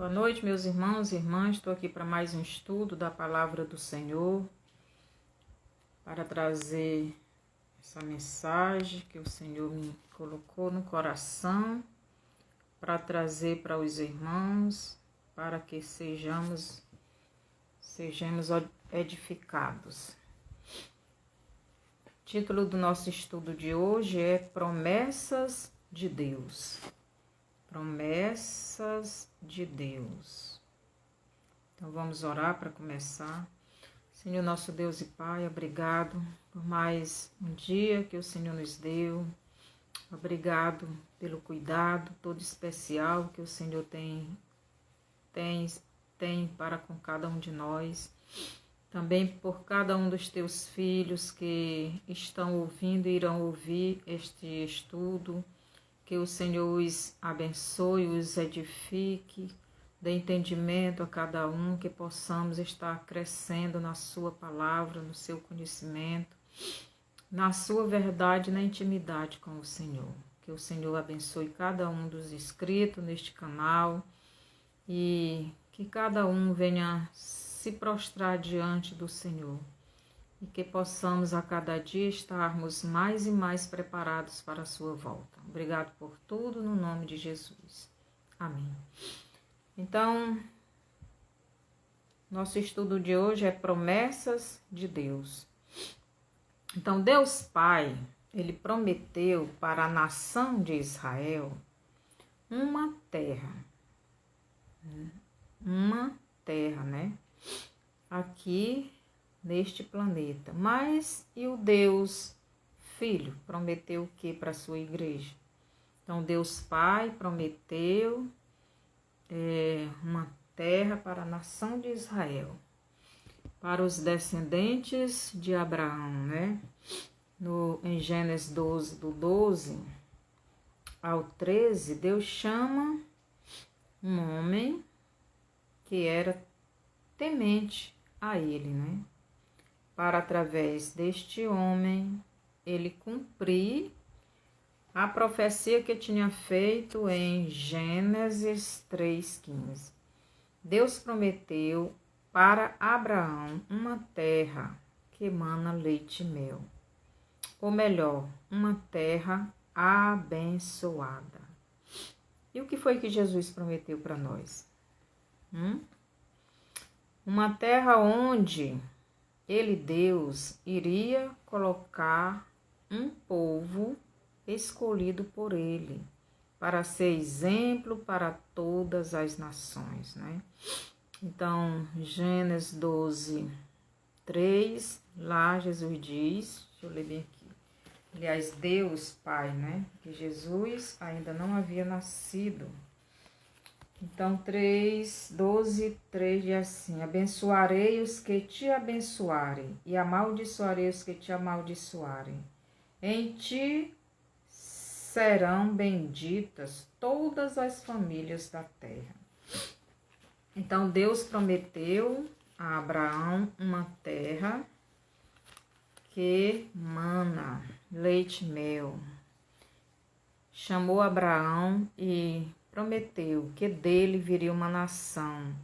Boa noite, meus irmãos e irmãs. Estou aqui para mais um estudo da Palavra do Senhor, para trazer essa mensagem que o Senhor me colocou no coração, para trazer para os irmãos, para que sejamos edificados. O título do nosso estudo de hoje é Promessas de Deus. Promessas de Deus. Então vamos orar para começar. Senhor nosso Deus e Pai, obrigado por mais um dia que o Senhor nos deu. Obrigado pelo cuidado todo especial que o Senhor tem para com cada um de nós. Também por cada um dos teus filhos que estão ouvindo e irão ouvir este estudo. Que o Senhor os abençoe, os edifique, dê entendimento a cada um, que possamos estar crescendo na sua palavra, no seu conhecimento, na sua verdade, na intimidade com o Senhor. Que o Senhor abençoe cada um dos inscritos neste canal e que cada um venha se prostrar diante do Senhor. E que possamos a cada dia estarmos mais e mais preparados para a sua volta. Obrigado por tudo, no nome de Jesus. Amém. Então, nosso estudo de hoje é Promessas de Deus. Então, Deus Pai, Ele prometeu para a nação de Israel uma terra, né? Aqui neste planeta. Mas e o Deus Filho prometeu o que para a sua igreja? Então Deus Pai prometeu uma terra para a nação de Israel, para os descendentes de Abraão, né? Em Gênesis 12, do 12 ao 13, Deus chama um homem que era temente a ele, né? Para através deste homem, ele cumprir a profecia que tinha feito em Gênesis 3,15. Deus prometeu para Abraão uma terra que emana leite e mel. Ou melhor, uma terra abençoada. E o que foi que Jesus prometeu para nós? Uma terra onde Ele, Deus, iria colocar um povo escolhido por Ele, para ser exemplo para todas as nações, né? Então, Gênesis 12, 3, lá Jesus diz, deixa eu ler bem aqui, aliás, Deus Pai, né? Que Jesus ainda não havia nascido. Então, 12:3 diz assim: abençoarei os que te abençoarem, e amaldiçoarei os que te amaldiçoarem. Em ti serão benditas todas as famílias da terra. Então, Deus prometeu a Abraão uma terra que mana leite e mel. Chamou Abraão e prometeu que dele viria uma nação,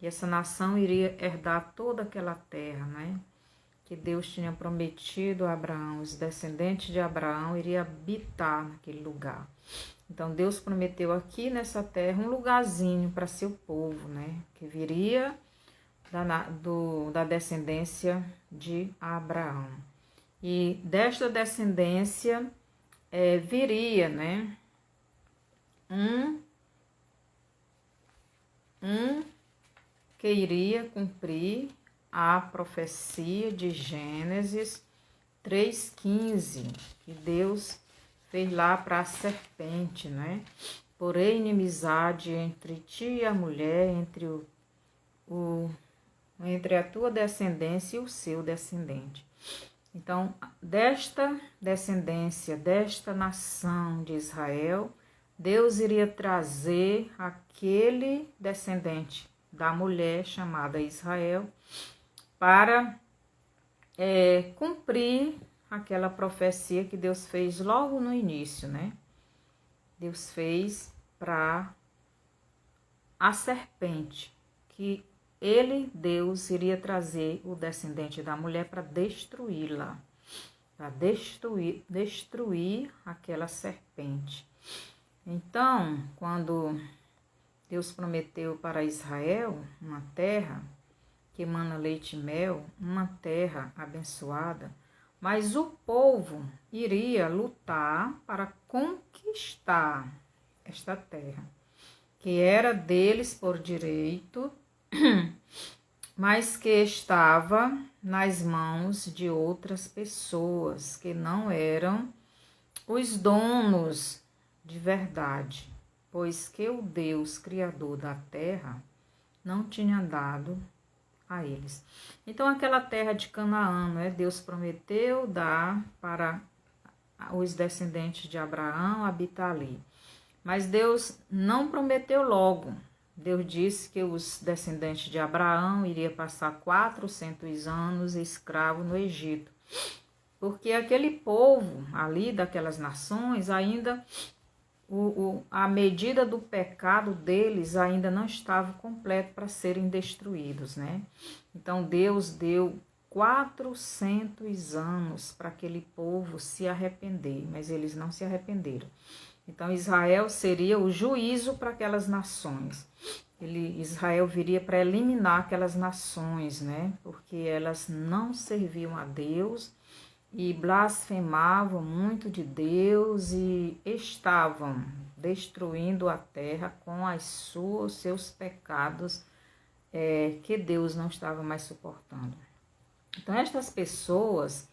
e essa nação iria herdar toda aquela terra, né? Que Deus tinha prometido a Abraão, os descendentes de Abraão iriam habitar naquele lugar. Então Deus prometeu aqui nessa terra um lugarzinho para seu povo, né? Que viria da descendência de Abraão. E desta descendência viria, né? Um que iria cumprir a profecia de Gênesis 3,15, que Deus fez lá para a serpente, né? Porém, inimizade entre ti e a mulher, entre a tua descendência e o seu descendente. Então, desta descendência, desta nação de Israel, Deus iria trazer aquele descendente da mulher chamada Israel para cumprir aquela profecia que Deus fez logo no início, né? Deus fez para a serpente, que ele, Deus, iria trazer o descendente da mulher para destruí-la, para destruir aquela serpente. Então, quando Deus prometeu para Israel uma terra que emana leite e mel, uma terra abençoada, mas o povo iria lutar para conquistar esta terra, que era deles por direito, mas que estava nas mãos de outras pessoas que não eram os donos de verdade, pois que o Deus Criador da terra não tinha dado a eles. Então, aquela terra de Canaã, né, Deus prometeu dar para os descendentes de Abraão habitar ali. Mas Deus não prometeu logo. Deus disse que os descendentes de Abraão iriam passar 400 anos escravo no Egito. Porque aquele povo ali, daquelas nações, ainda a medida do pecado deles ainda não estava completo para serem destruídos, né? Então Deus deu 400 anos para aquele povo se arrepender, mas eles não se arrependeram. Então Israel seria o juízo para aquelas nações. Israel viria para eliminar aquelas nações, né? Porque elas não serviam a Deus e blasfemavam muito de Deus e estavam destruindo a terra com seus pecados que Deus não estava mais suportando. Então, aquelas pessoas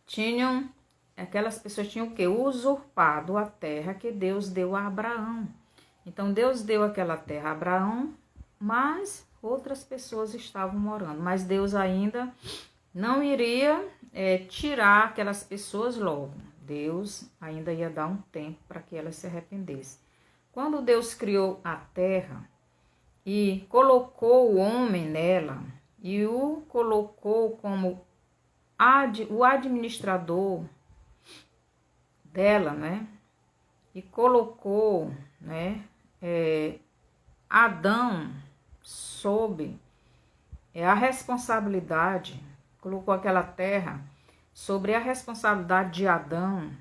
tinham o quê? Usurpado a terra que Deus deu a Abraão. Então, Deus deu aquela terra a Abraão, mas outras pessoas estavam morando. Mas Deus ainda não iria tirar aquelas pessoas logo. Deus ainda ia dar um tempo para que elas se arrependessem. Quando Deus criou a terra e colocou o homem nela e o colocou como o administrador dela, né? E colocou, né, Adão sob a responsabilidade, colocou aquela terra sobre a responsabilidade de Adão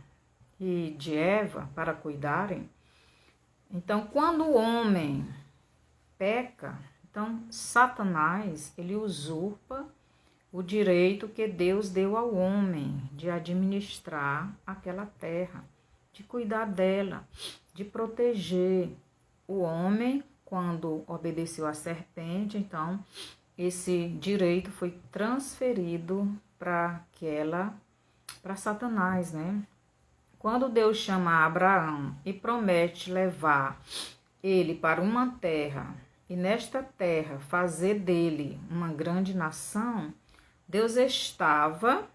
e de Eva para cuidarem. Então, quando o homem peca, então Satanás, ele usurpa o direito que Deus deu ao homem de administrar aquela terra, de cuidar dela, de proteger. O homem, quando obedeceu à serpente, então esse direito foi transferido para Satanás, né? Quando Deus chama Abraão e promete levar ele para uma terra e nesta terra fazer dele uma grande nação, Deus estava,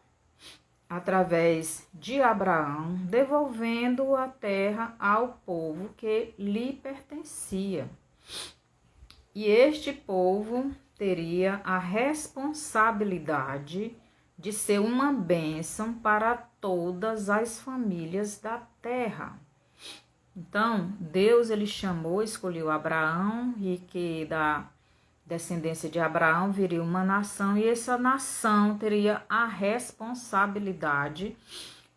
através de Abraão, devolvendo a terra ao povo que lhe pertencia. E este povo teria a responsabilidade de ser uma bênção para todas as famílias da terra. Então, Deus escolheu Abraão e que da descendência de Abraão viria uma nação e essa nação teria a responsabilidade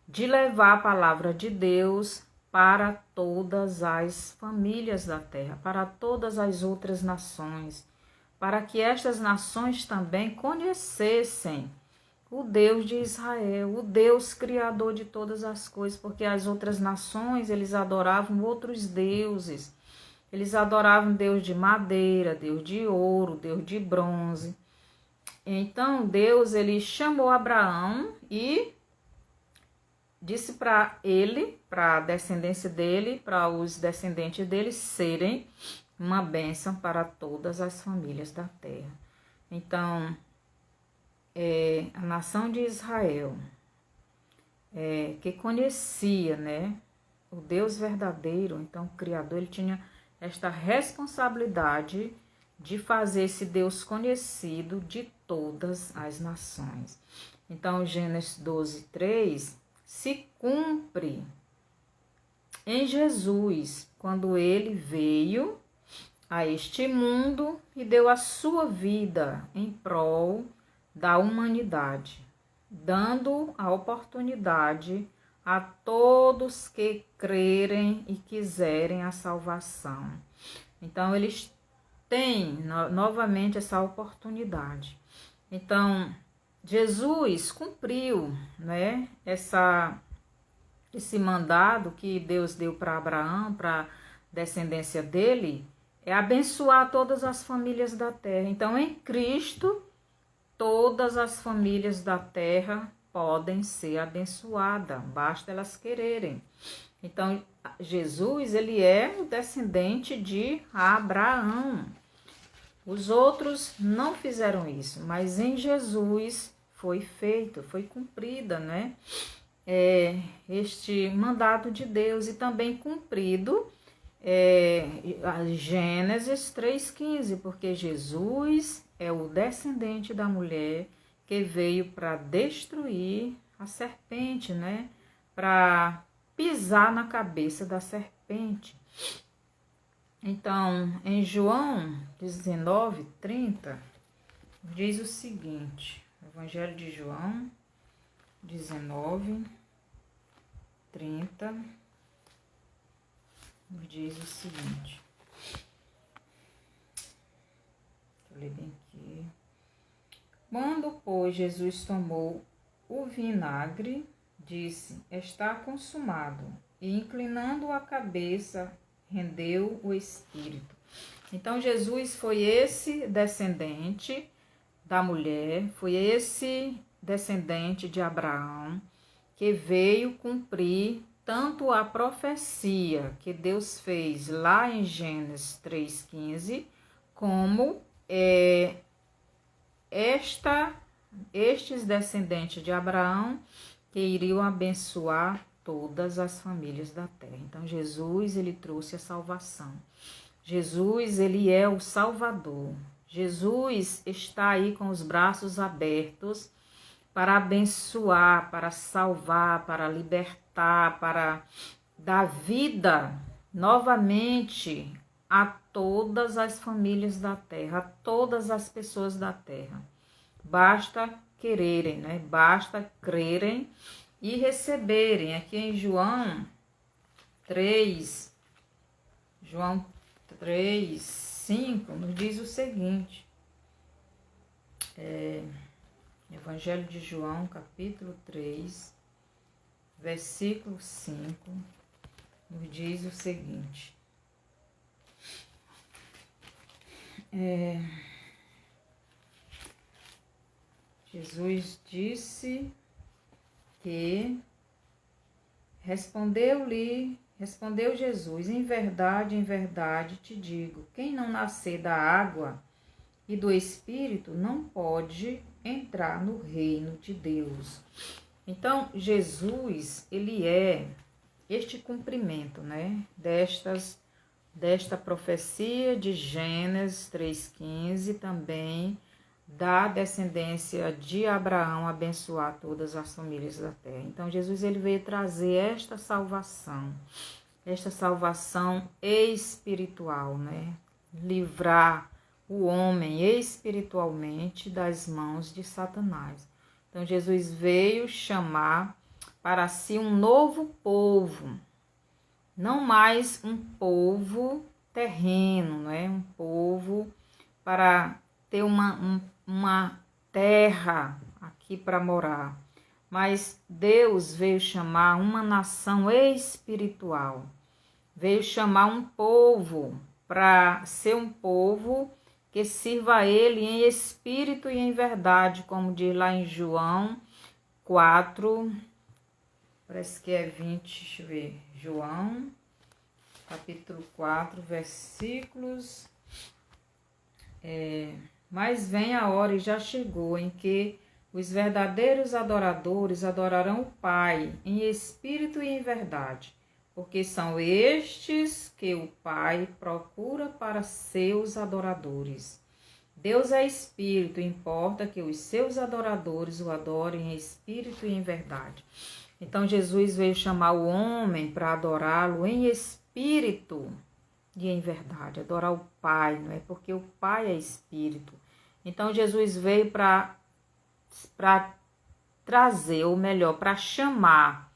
de levar a palavra de Deus para todas as famílias da terra, para todas as outras nações, para que estas nações também conhecessem o Deus de Israel, o Deus criador de todas as coisas, porque as outras nações, eles adoravam outros deuses. Eles adoravam Deus de madeira, Deus de ouro, Deus de bronze. Então, Deus, ele chamou Abraão e disse para ele, para a descendência dele, para os descendentes dele serem uma bênção para todas as famílias da terra. Então, a nação de Israel, que conhecia, né, o Deus verdadeiro, então o Criador, ele tinha esta responsabilidade de fazer esse Deus conhecido de todas as nações. Então, Gênesis 12:3 se cumpre em Jesus, quando ele veio a este mundo e deu a sua vida em prol da humanidade, dando a oportunidade a todos que crerem e quiserem a salvação. Então, eles têm novamente essa oportunidade. Então, Jesus cumpriu, né, esse mandado que Deus deu para Abraão, para a descendência dele, é abençoar todas as famílias da terra. Então, em Cristo, todas as famílias da terra podem ser abençoadas, basta elas quererem. Então, Jesus, ele é o descendente de Abraão. Os outros não fizeram isso, mas em Jesus foi feito, foi cumprida, né? Este mandado de Deus, e também cumprido Gênesis 3,15, porque Jesus é o descendente da mulher que veio para destruir a serpente, né? Para pisar na cabeça da serpente. Então, em João 19:30, diz o seguinte, Evangelho de João 19:30, diz o seguinte, vou ler bem aqui. Quando, pois, Jesus tomou o vinagre, disse, está consumado, e inclinando a cabeça, rendeu o espírito. Então, Jesus foi esse descendente da mulher, foi esse descendente de Abraão, que veio cumprir tanto a profecia que Deus fez lá em Gênesis 3,15, como estes descendentes de Abraão que iriam abençoar todas as famílias da terra. Então, Jesus, ele trouxe a salvação. Jesus, ele é o Salvador. Jesus está aí com os braços abertos para abençoar, para salvar, para libertar, para dar vida novamente a todas as famílias da terra, a todas as pessoas da terra. Basta quererem, né? Basta crerem e receberem. Aqui em João 3:5, nos diz o seguinte, Evangelho de João, capítulo 3, versículo 5, nos diz o seguinte, Jesus disse que respondeu Jesus, em verdade te digo, quem não nascer da água e do Espírito não pode entrar no reino de Deus. Então, Jesus, ele é este cumprimento, né, desta profecia de Gênesis 3,15, também da descendência de Abraão abençoar todas as famílias da terra. Então, Jesus, ele veio trazer esta salvação espiritual, né? Livrar o homem espiritualmente das mãos de Satanás. Então, Jesus veio chamar para si um novo povo, não mais um povo terreno, não é? Um povo para ter uma terra aqui para morar. Mas Deus veio chamar uma nação espiritual. Veio chamar um povo para ser um povo que sirva a Ele em espírito e em verdade, como diz lá em João 4, parece que é 20, deixa eu ver, João, capítulo 4, versículos... Mas vem a hora e já chegou em que os verdadeiros adoradores adorarão o Pai em espírito e em verdade, porque são estes que o Pai procura para seus adoradores. Deus é espírito, importa que os seus adoradores o adorem em espírito e em verdade. Então Jesus veio chamar o homem para adorá-lo em espírito e em verdade. Adorar o Pai, não é? Porque o Pai é Espírito. Então Jesus veio para trazer, ou melhor, para chamar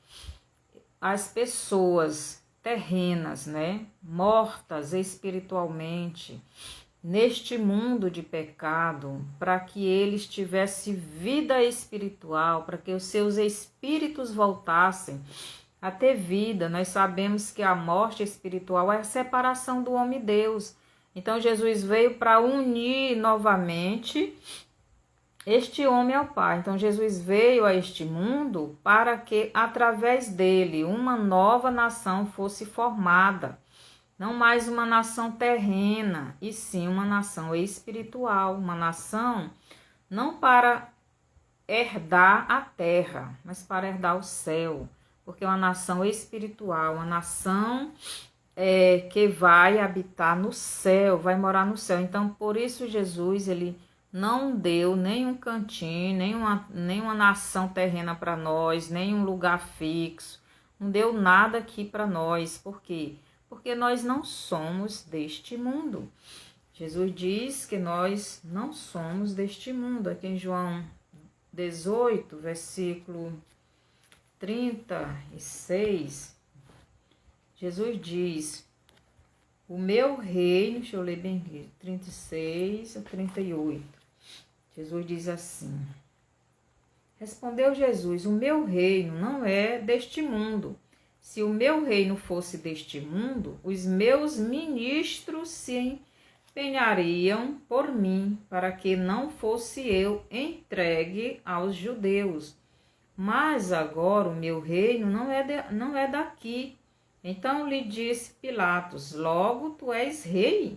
as pessoas terrenas, né? Mortas espiritualmente, neste mundo de pecado, para que eles tivessem vida espiritual, para que os seus espíritos voltassem a ter vida. Nós sabemos que a morte espiritual é a separação do homem e Deus. Então Jesus veio para unir novamente este homem ao Pai. Então Jesus veio a este mundo para que através dele uma nova nação fosse formada. Não mais uma nação terrena, e sim uma nação espiritual, uma nação não para herdar a terra, mas para herdar o céu, porque é uma nação espiritual, uma nação que vai habitar no céu, vai morar no céu. Então, por isso Jesus, ele não deu nenhum cantinho, nenhuma nação terrena para nós, nenhum lugar fixo, não deu nada aqui para nós. Por quê? Porque nós não somos deste mundo. Jesus diz que nós não somos deste mundo. Aqui em João 18, versículo 36, Jesus diz: o meu reino, deixa eu ler bem aqui, 36 a 38. Jesus diz assim: respondeu Jesus: o meu reino não é deste mundo. Se o meu reino fosse deste mundo, os meus ministros se empenhariam por mim, para que não fosse eu entregue aos judeus. Mas agora o meu reino não é daqui. Então lhe disse Pilatos: logo tu és rei?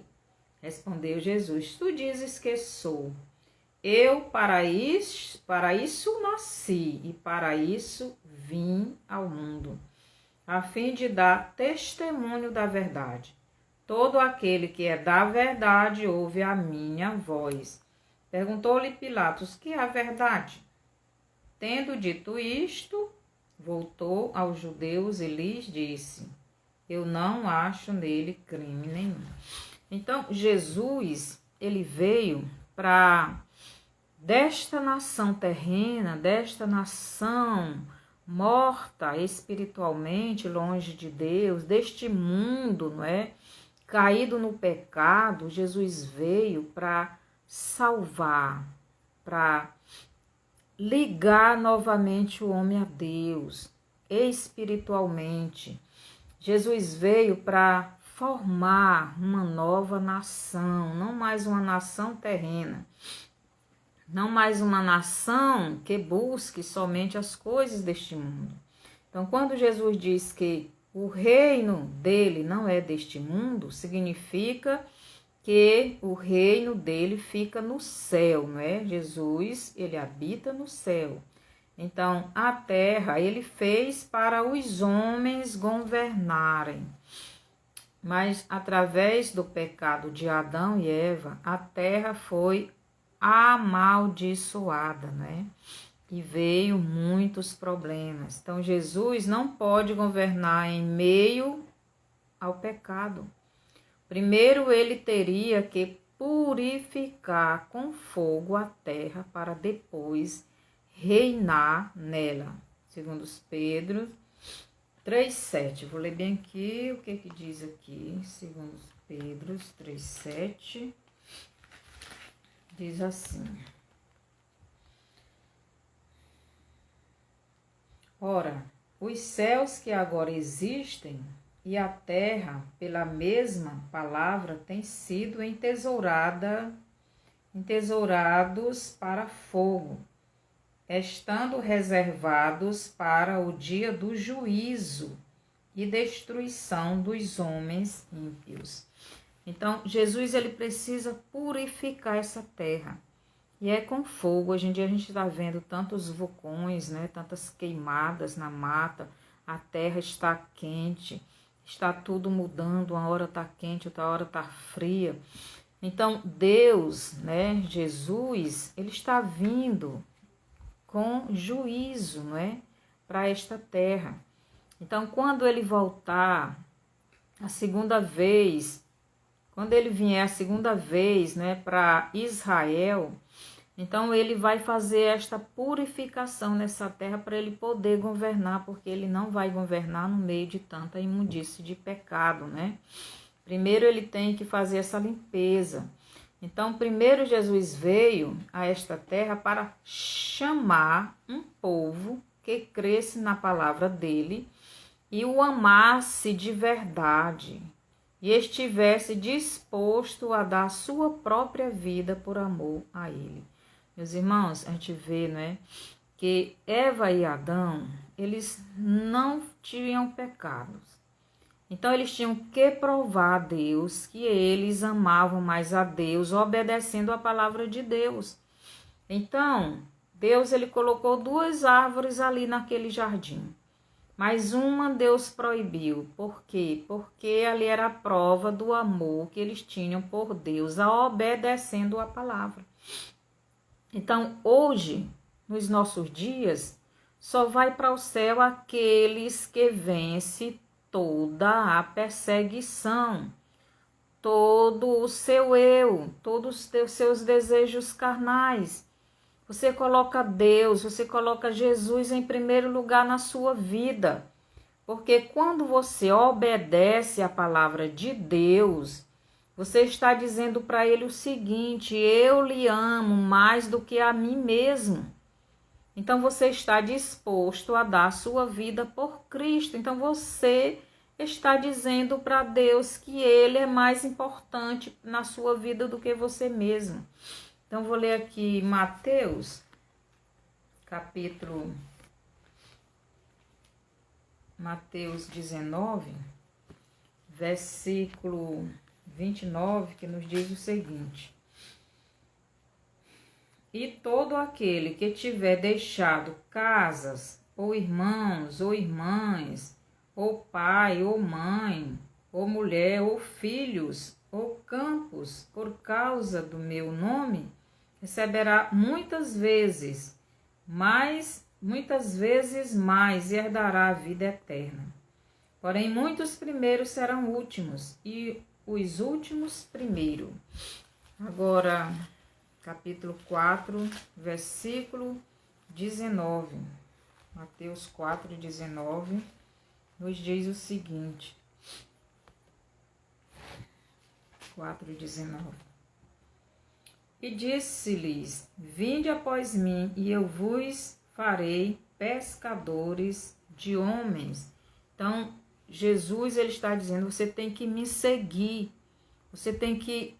Respondeu Jesus: tu dizes que sou. Eu para isso nasci e para isso vim ao mundo, a fim de dar testemunho da verdade. Todo aquele que é da verdade ouve a minha voz. Perguntou-lhe Pilatos: que é a verdade? Tendo dito isto, voltou aos judeus e lhes disse: eu não acho nele crime nenhum. Então, Jesus, ele veio para desta nação terrena, desta nação morta espiritualmente, longe de Deus, deste mundo, não é? Caído no pecado, Jesus veio para salvar, para ligar novamente o homem a Deus, espiritualmente. Jesus veio para formar uma nova nação, não mais uma nação terrena, não mais uma nação que busque somente as coisas deste mundo. Então, quando Jesus diz que o reino dele não é deste mundo, significa que o reino dele fica no céu, não é? Jesus, ele habita no céu. Então, a terra ele fez para os homens governarem. Mas através do pecado de Adão e Eva, a terra foi amaldiçoada, né? E veio muitos problemas. Então, Jesus não pode governar em meio ao pecado. Primeiro, ele teria que purificar com fogo a terra para depois reinar nela. Segundo Pedro 3,7. Vou ler bem aqui o que diz aqui. Segundo Pedro 3,7. Diz assim: ora, os céus que agora existem e a terra, pela mesma palavra, têm sido entesourados para fogo, estando reservados para o dia do juízo e destruição dos homens ímpios. Então, Jesus ele precisa purificar essa terra. E é com fogo. Hoje em dia a gente está vendo tantos vulcões, né? Tantas queimadas na mata. A terra está quente. Está tudo mudando. Uma hora está quente, outra hora está fria. Então, Deus, né? Jesus, ele está vindo com juízo, não é? Para esta terra. Então, quando ele voltar a segunda vez, quando ele vier a segunda vez, né, para Israel, então ele vai fazer esta purificação nessa terra para ele poder governar, porque ele não vai governar no meio de tanta imundície de pecado, né? Primeiro ele tem que fazer essa limpeza. Então, primeiro Jesus veio a esta terra para chamar um povo que cresce na palavra dele e o amasse de verdade e estivesse disposto a dar a sua própria vida por amor a ele. Meus irmãos, a gente vê, né, que Eva e Adão, eles não tinham pecados. Então, eles tinham que provar a Deus que eles amavam mais a Deus, obedecendo a palavra de Deus. Então, Deus ele colocou 2 árvores ali naquele jardim. Mas uma Deus proibiu. Por quê? Porque ali era a prova do amor que eles tinham por Deus, obedecendo a palavra. Então, hoje, nos nossos dias, só vai para o céu aqueles que vencem toda a perseguição, todo o seu eu, todos os seus desejos carnais. Você coloca Deus, você coloca Jesus em primeiro lugar na sua vida. Porque quando você obedece a palavra de Deus, você está dizendo para ele o seguinte: eu lhe amo mais do que a mim mesmo. Então você está disposto a dar a sua vida por Cristo. Então você está dizendo para Deus que ele é mais importante na sua vida do que você mesmo. Então vou ler aqui Mateus, capítulo 19, versículo 29, que nos diz o seguinte: e todo aquele que tiver deixado casas, ou irmãos, ou irmãs, ou pai, ou mãe, ou mulher, ou filhos, ou campos, por causa do meu nome, receberá muitas vezes mais, e herdará a vida eterna. Porém, muitos primeiros serão últimos, e os últimos primeiro. Agora, capítulo 4, versículo 19. Mateus 4, 19, nos diz o seguinte. 4, 19. E disse-lhes: vinde após mim, e eu vos farei pescadores de homens. Então, Jesus ele está dizendo: você tem que me seguir, você tem que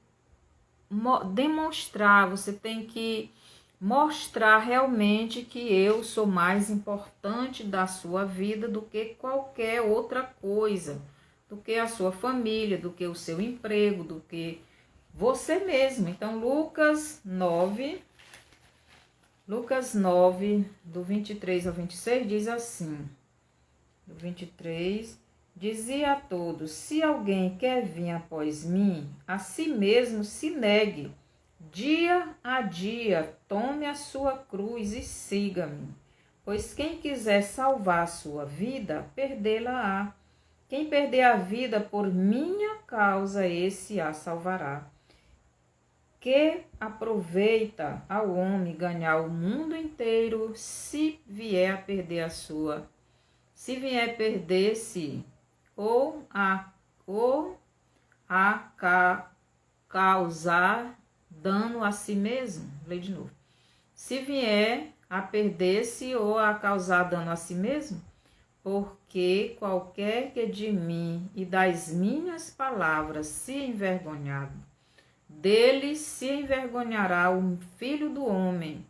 demonstrar, você tem que mostrar realmente que eu sou mais importante da sua vida do que qualquer outra coisa, do que a sua família, do que o seu emprego, do que você mesmo. Então, Lucas 9, do 23 ao 26, diz assim, do 23, dizia a todos: se alguém quer vir após mim, a si mesmo se negue, dia a dia, tome a sua cruz e siga-me. Pois quem quiser salvar a sua vida, perdê-la-á. Quem perder a vida por minha causa, esse a salvará. Que aproveita ao homem ganhar o mundo inteiro, se vier a perder a sua, se vier perder-se, ou a causar dano a si mesmo. Lê de novo. Se vier a perder-se ou a causar dano a si mesmo, porque qualquer que de mim e das minhas palavras se envergonhar, dele se envergonhará o Filho do Homem,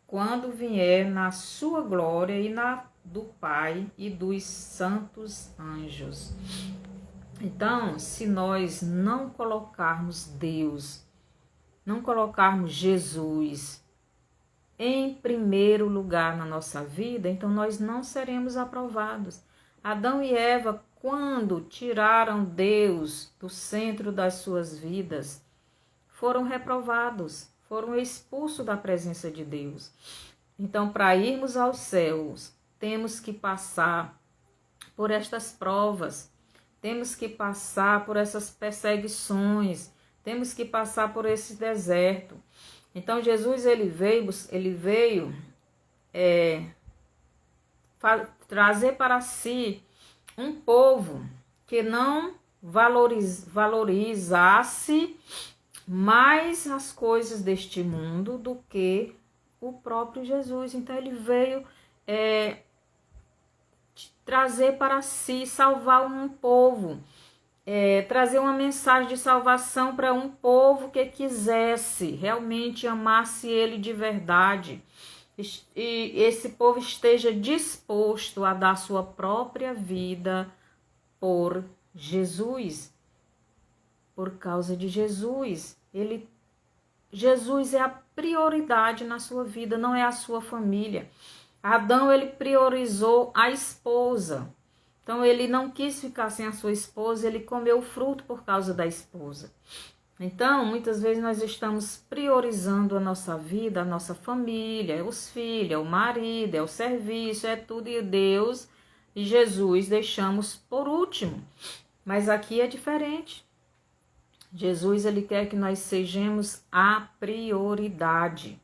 quando vier na sua glória e na do Pai e dos santos anjos. Então, se nós não colocarmos Deus, não colocarmos Jesus em primeiro lugar na nossa vida, então nós não seremos aprovados. Adão e Eva, quando tiraram Deus do centro das suas vidas, foram reprovados, foram expulsos da presença de Deus. Então, para irmos aos céus, temos que passar por estas provas, temos que passar por essas perseguições, temos que passar por esse deserto. Então Jesus ele veio trazer para si um povo que não valorizasse mais as coisas deste mundo do que o próprio Jesus. Então ele veio trazer para si, salvar um povo, trazer uma mensagem de salvação para um povo que quisesse, realmente amasse ele de verdade. E esse povo esteja disposto a dar sua própria vida por Jesus, por causa de Jesus. Jesus é a prioridade na sua vida, não é a sua família. Adão, ele priorizou a esposa. Então, ele não quis ficar sem a sua esposa, ele comeu o fruto por causa da esposa. Então, muitas vezes nós estamos priorizando a nossa vida, a nossa família, os filhos, o marido, o serviço, tudo, e Deus e Jesus deixamos por último. Mas aqui é diferente. Jesus, ele quer que nós sejamos a prioridade.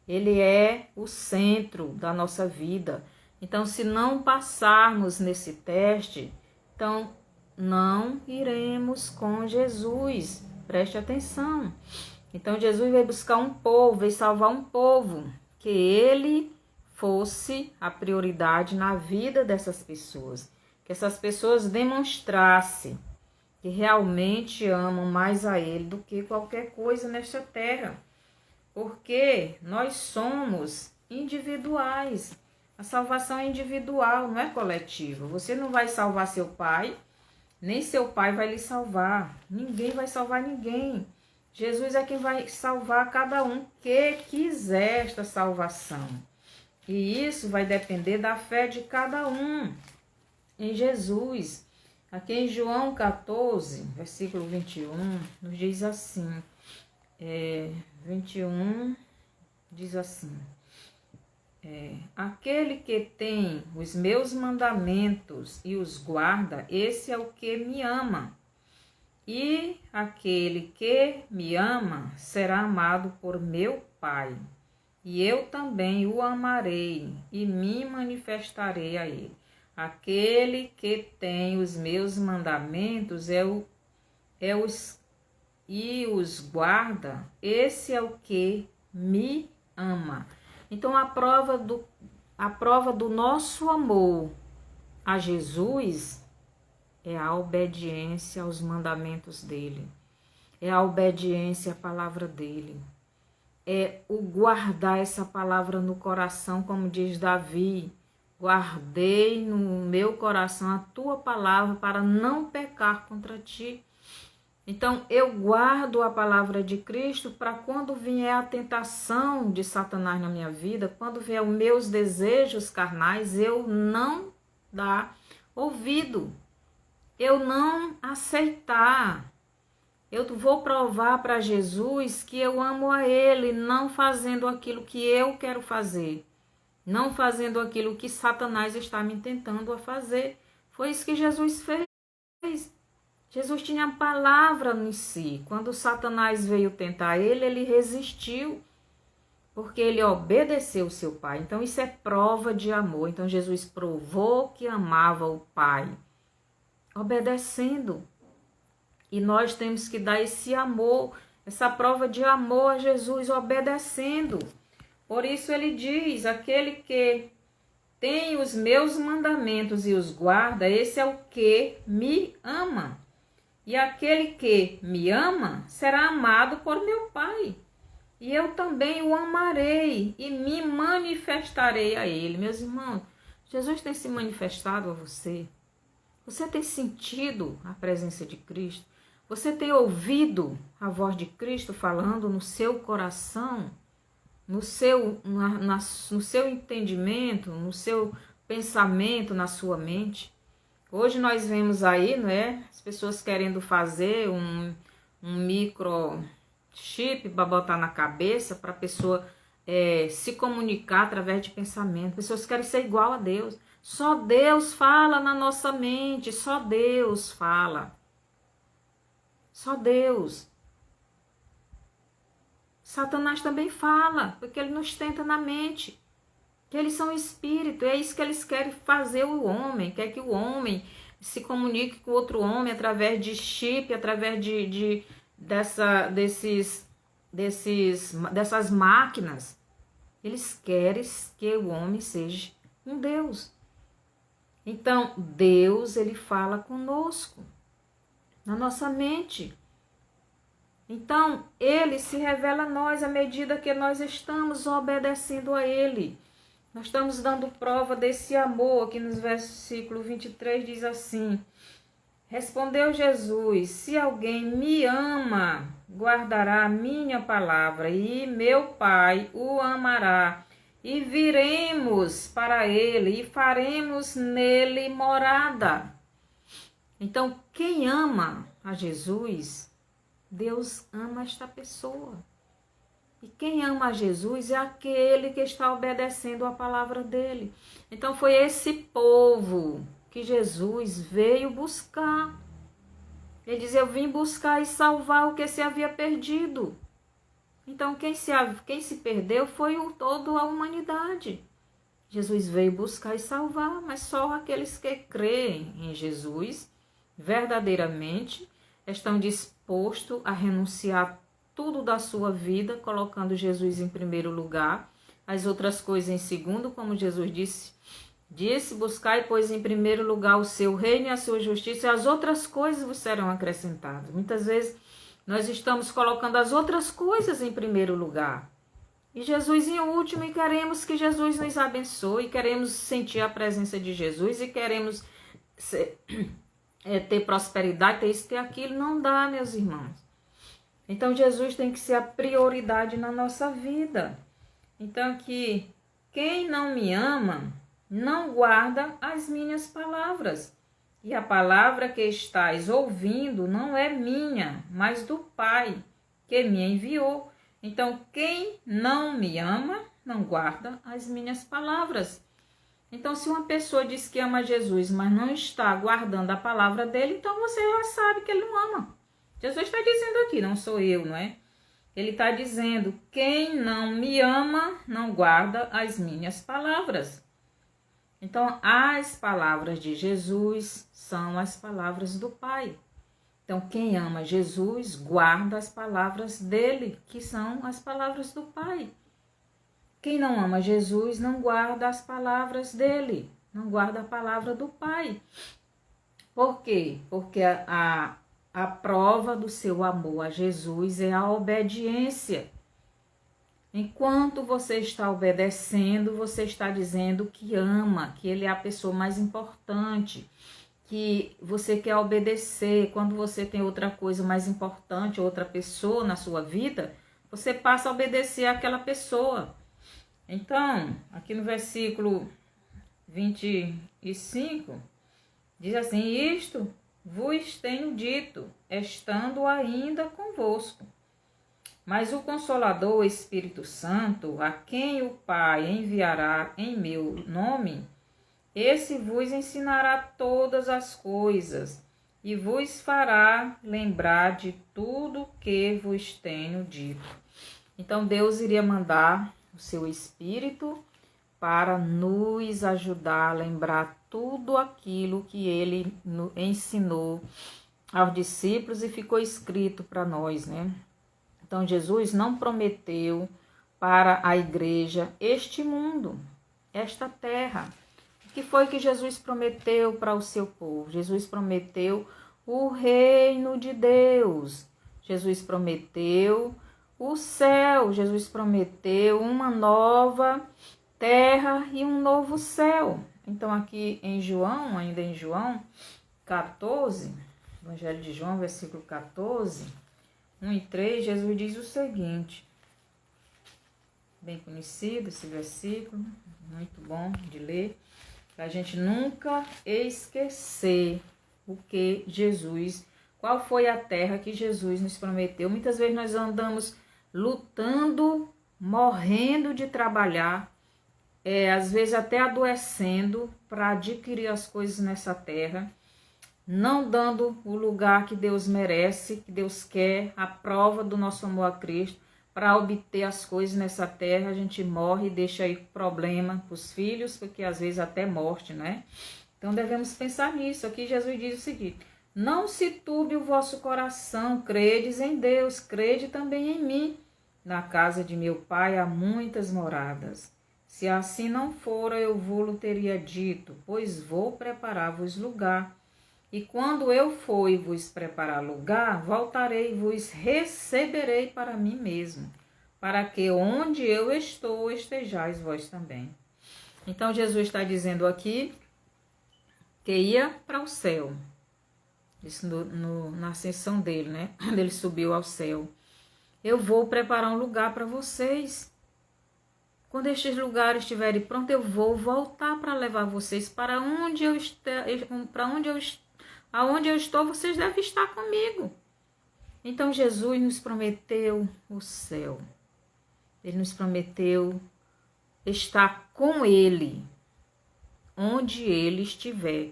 Ele é o centro da nossa vida. Então, se não passarmos nesse teste, então não iremos com Jesus. Preste atenção. Então, Jesus veio buscar um povo, veio salvar um povo, que ele fosse a prioridade na vida dessas pessoas. Que essas pessoas demonstrassem que realmente amam mais a ele do que qualquer coisa nesta terra. Porque nós somos individuais. A salvação é individual, não é coletiva. Você não vai salvar seu pai, nem seu pai vai lhe salvar. Ninguém vai salvar ninguém. Jesus é quem vai salvar cada um que quiser esta salvação. E isso vai depender da fé de cada um em Jesus. Aqui em João 14, versículo 21, nos diz assim, 21 diz assim, aquele que tem os meus mandamentos e os guarda, esse é o que me ama. E aquele que me ama será amado por meu Pai. E eu também o amarei e me manifestarei a ele. Aquele que tem os meus mandamentos e os guarda, esse é o que me ama. Então, a prova do nosso amor a Jesus é a obediência aos mandamentos dele, é a obediência à palavra dele, é o guardar essa palavra no coração, como diz Davi, guardei no meu coração a tua palavra para não pecar contra ti. Então, eu guardo a palavra de Cristo para quando vier a tentação de Satanás na minha vida, quando vier os meus desejos carnais, eu não dar ouvido, eu não aceitar. Eu vou provar para Jesus que eu amo a Ele, não fazendo aquilo que eu quero fazer, não fazendo aquilo que Satanás está me tentando a fazer. Foi isso que Jesus fez. Jesus tinha a palavra em si. Quando Satanás veio tentar ele, ele resistiu, porque ele obedeceu o seu Pai. Então isso é prova de amor. Então Jesus provou que amava o Pai, obedecendo. E nós temos que dar esse amor, essa prova de amor a Jesus, obedecendo. Por isso ele diz, aquele que tem os meus mandamentos e os guarda, esse é o que me ama. E aquele que me ama será amado por meu Pai. E eu também o amarei e me manifestarei a ele. Meus irmãos, Jesus tem se manifestado a você. Você tem sentido a presença de Cristo? Você tem ouvido a voz de Cristo falando no seu coração? No seu entendimento, no seu pensamento, na sua mente? Hoje nós vemos aí, não é? As pessoas querendo fazer um microchip para botar na cabeça, para a pessoa se comunicar através de pensamento. Pessoas querem ser igual a Deus. Só Deus fala na nossa mente, só Deus fala. Só Deus. Satanás também fala, porque ele nos tenta na mente. Que eles são espírito, é isso que eles querem fazer o homem, quer que o homem se comunique com outro homem através de chip, através dessas máquinas. Eles querem que o homem seja um Deus. Então, Deus, ele fala conosco, na nossa mente. Então, ele se revela a nós à medida que nós estamos obedecendo a ele. Nós estamos dando prova desse amor, aqui no versículo 23 diz assim: respondeu Jesus, se alguém me ama, guardará a minha palavra, e meu Pai o amará, e viremos para ele, e faremos nele morada. Então, quem ama a Jesus, Deus ama esta pessoa. E quem ama a Jesus é aquele que está obedecendo a palavra dele. Então foi esse povo que Jesus veio buscar. Ele diz, eu vim buscar e salvar o que se havia perdido. Então quem se perdeu foi toda a humanidade. Jesus veio buscar e salvar, mas só aqueles que creem em Jesus verdadeiramente estão dispostos a renunciar tudo da sua vida, colocando Jesus em primeiro lugar, as outras coisas em segundo, como Jesus disse, buscai, pois, em primeiro lugar o seu reino e a sua justiça, e as outras coisas vos serão acrescentadas. Muitas vezes nós estamos colocando as outras coisas em primeiro lugar, e Jesus em último, e queremos que Jesus nos abençoe, queremos sentir a presença de Jesus, e queremos ter prosperidade, ter isso, ter aquilo. Não dá, meus irmãos. Então, Jesus tem que ser a prioridade na nossa vida. Então, que quem não me ama, não guarda as minhas palavras. E a palavra que estáis ouvindo não é minha, mas do Pai, que me enviou. Então, quem não me ama, não guarda as minhas palavras. Então, se uma pessoa diz que ama Jesus, mas não está guardando a palavra dele, então você já sabe que ele não ama. Jesus está dizendo aqui, não sou eu, não é? Ele está dizendo, quem não me ama, não guarda as minhas palavras. Então, as palavras de Jesus são as palavras do Pai. Então, quem ama Jesus, guarda as palavras dele, que são as palavras do Pai. Quem não ama Jesus, não guarda as palavras dele, não guarda a palavra do Pai. Por quê? Porque a prova do seu amor a Jesus é a obediência. Enquanto você está obedecendo, você está dizendo que ama, que ele é a pessoa mais importante, que você quer obedecer. Quando você tem outra coisa mais importante, outra pessoa na sua vida, você passa a obedecer àquela pessoa. Então, aqui no versículo 25, diz assim, isto vos tenho dito, estando ainda convosco. Mas o Consolador, o Espírito Santo, a quem o Pai enviará em meu nome, esse vos ensinará todas as coisas e vos fará lembrar de tudo que vos tenho dito. Então Deus iria mandar o seu Espírito para nos ajudar a lembrar tudo aquilo que ele ensinou aos discípulos e ficou escrito para nós, né? Então, Jesus não prometeu para a igreja este mundo, esta terra. O que foi que Jesus prometeu para o seu povo? Jesus prometeu o reino de Deus. Jesus prometeu o céu. Jesus prometeu uma nova terra e um novo céu. Então, aqui em João, ainda em João 14, Evangelho de João, versículo 14, 1 e 3, Jesus diz o seguinte, bem conhecido esse versículo, muito bom de ler, para a gente nunca esquecer o que Jesus, qual foi a terra que Jesus nos prometeu. Muitas vezes nós andamos lutando, morrendo de trabalhar às vezes até adoecendo para adquirir as coisas nessa terra, não dando o lugar que Deus merece, que Deus quer, a prova do nosso amor a Cristo. Para obter as coisas nessa terra, a gente morre e deixa aí problema para os filhos, porque às vezes até morte, né? Então devemos pensar nisso. Aqui Jesus diz o seguinte: não se turbe o vosso coração, credes em Deus, crede também em mim. Na casa de meu pai há muitas moradas. Se assim não fora, eu vou-lo teria dito, pois vou preparar-vos lugar. E quando eu for e vos preparar lugar, voltarei e vos receberei para mim mesmo, para que onde eu estou, estejais vós também. Então Jesus está dizendo aqui que ia para o céu. Isso na ascensão dele, né? Quando ele subiu ao céu. Eu vou preparar um lugar para vocês. Quando estes lugares estiverem prontos, eu vou voltar para levar vocês para onde eu aonde eu estou, vocês devem estar comigo. Então Jesus nos prometeu o céu. Ele nos prometeu estar com ele, onde ele estiver.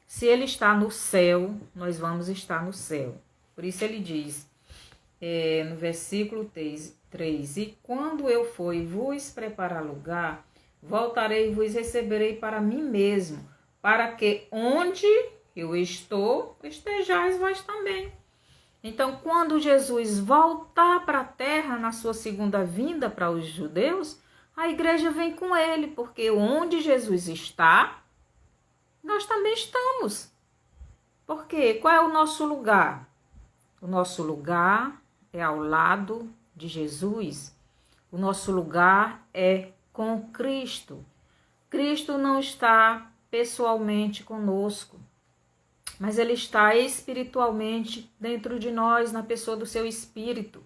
Se ele está no céu, nós vamos estar no céu. Por isso ele diz, no versículo 3, e quando eu for e vos preparar lugar, voltarei e vos receberei para mim mesmo, para que onde eu estou, estejais vós também. Então, quando Jesus voltar para a terra na sua segunda vinda para os judeus, a igreja vem com ele, porque onde Jesus está, nós também estamos. Por quê? Qual é o nosso lugar? O nosso lugar é ao lado de Jesus. O nosso lugar é com Cristo. Cristo não está pessoalmente conosco, mas ele está espiritualmente dentro de nós, na pessoa do seu Espírito.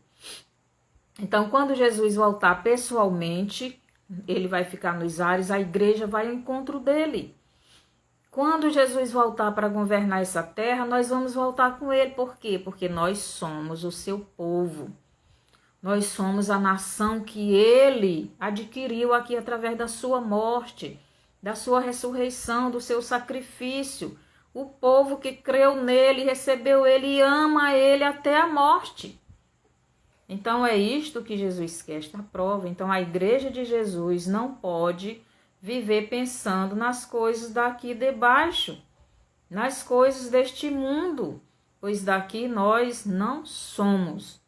Então, quando Jesus voltar pessoalmente, ele vai ficar nos ares, a igreja vai ao encontro dele. Quando Jesus voltar para governar essa terra, nós vamos voltar com ele. Por quê? Porque nós somos o seu povo. Nós somos a nação que ele adquiriu aqui através da sua morte, da sua ressurreição, do seu sacrifício. O povo que creu nele, recebeu ele e ama ele até a morte. Então é isto que Jesus quer, esta prova. Então a igreja de Jesus não pode viver pensando nas coisas daqui de baixo, nas coisas deste mundo, pois daqui nós não somos.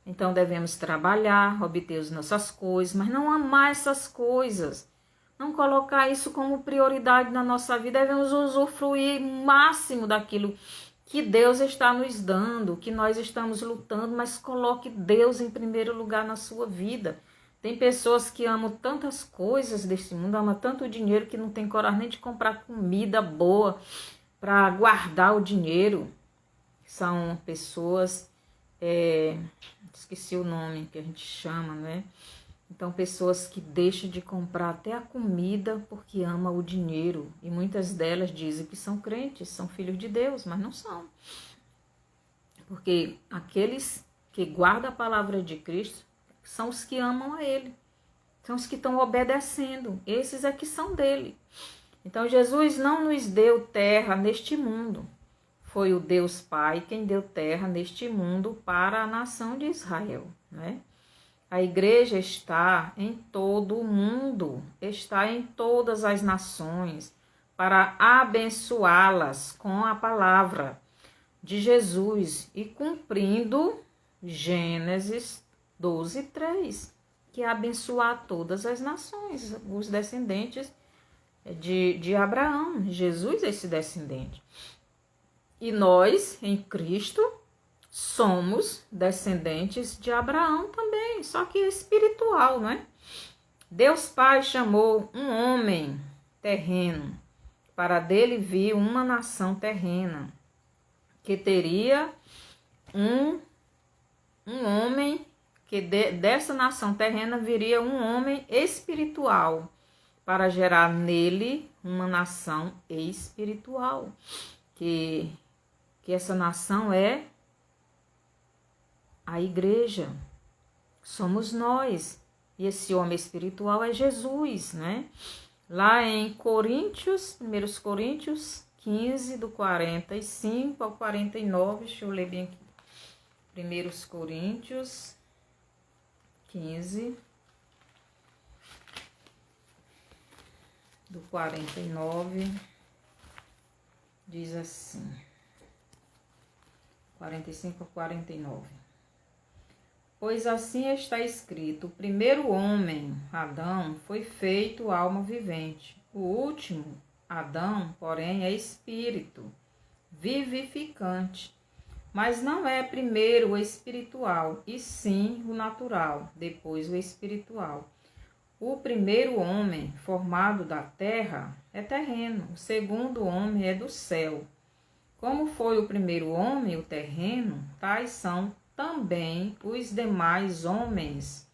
Então devemos trabalhar, obter as nossas coisas, mas não amar essas coisas. Não colocar isso como prioridade na nossa vida, devemos usufruir o máximo daquilo que Deus está nos dando, que nós estamos lutando, mas coloque Deus em primeiro lugar na sua vida. Tem pessoas que amam tantas coisas desse mundo, amam tanto dinheiro que não tem coragem nem de comprar comida boa para guardar o dinheiro. São pessoas, esqueci o nome que a gente chama, né? Então, pessoas que deixam de comprar até a comida porque amam o dinheiro. E muitas delas dizem que são crentes, são filhos de Deus, mas não são. Porque aqueles que guardam a palavra de Cristo são os que amam a Ele. São os que estão obedecendo. Esses é que são dele. Então, Jesus não nos deu terra neste mundo. Foi o Deus Pai quem deu terra neste mundo para a nação de Israel, né? A igreja está em todo o mundo, está em todas as nações, para abençoá-las com a palavra de Jesus e cumprindo Gênesis 12:3, que é abençoar todas as nações, os descendentes de Abraão. Jesus é esse descendente. E nós, em Cristo, somos descendentes de Abraão também, só que espiritual, não é? Deus Pai chamou um homem terreno para dele vir uma nação terrena, que teria um homem, que dessa nação terrena viria um homem espiritual, para gerar nele uma nação espiritual, que essa nação é a igreja, somos nós. E esse homem espiritual é Jesus, né? Lá em Coríntios, 1 Coríntios 15, do 45 ao 49, deixa eu ler bem aqui. 1 Coríntios 15, do 49, diz assim, 45 a 49. Pois assim está escrito, o primeiro homem, Adão, foi feito alma vivente. O último, Adão, porém, é espírito, vivificante. Mas não é primeiro o espiritual, e sim o natural, depois o espiritual. O primeiro homem, formado da terra, é terreno, o segundo homem é do céu. Como foi o primeiro homem, o terreno, tais são também os demais homens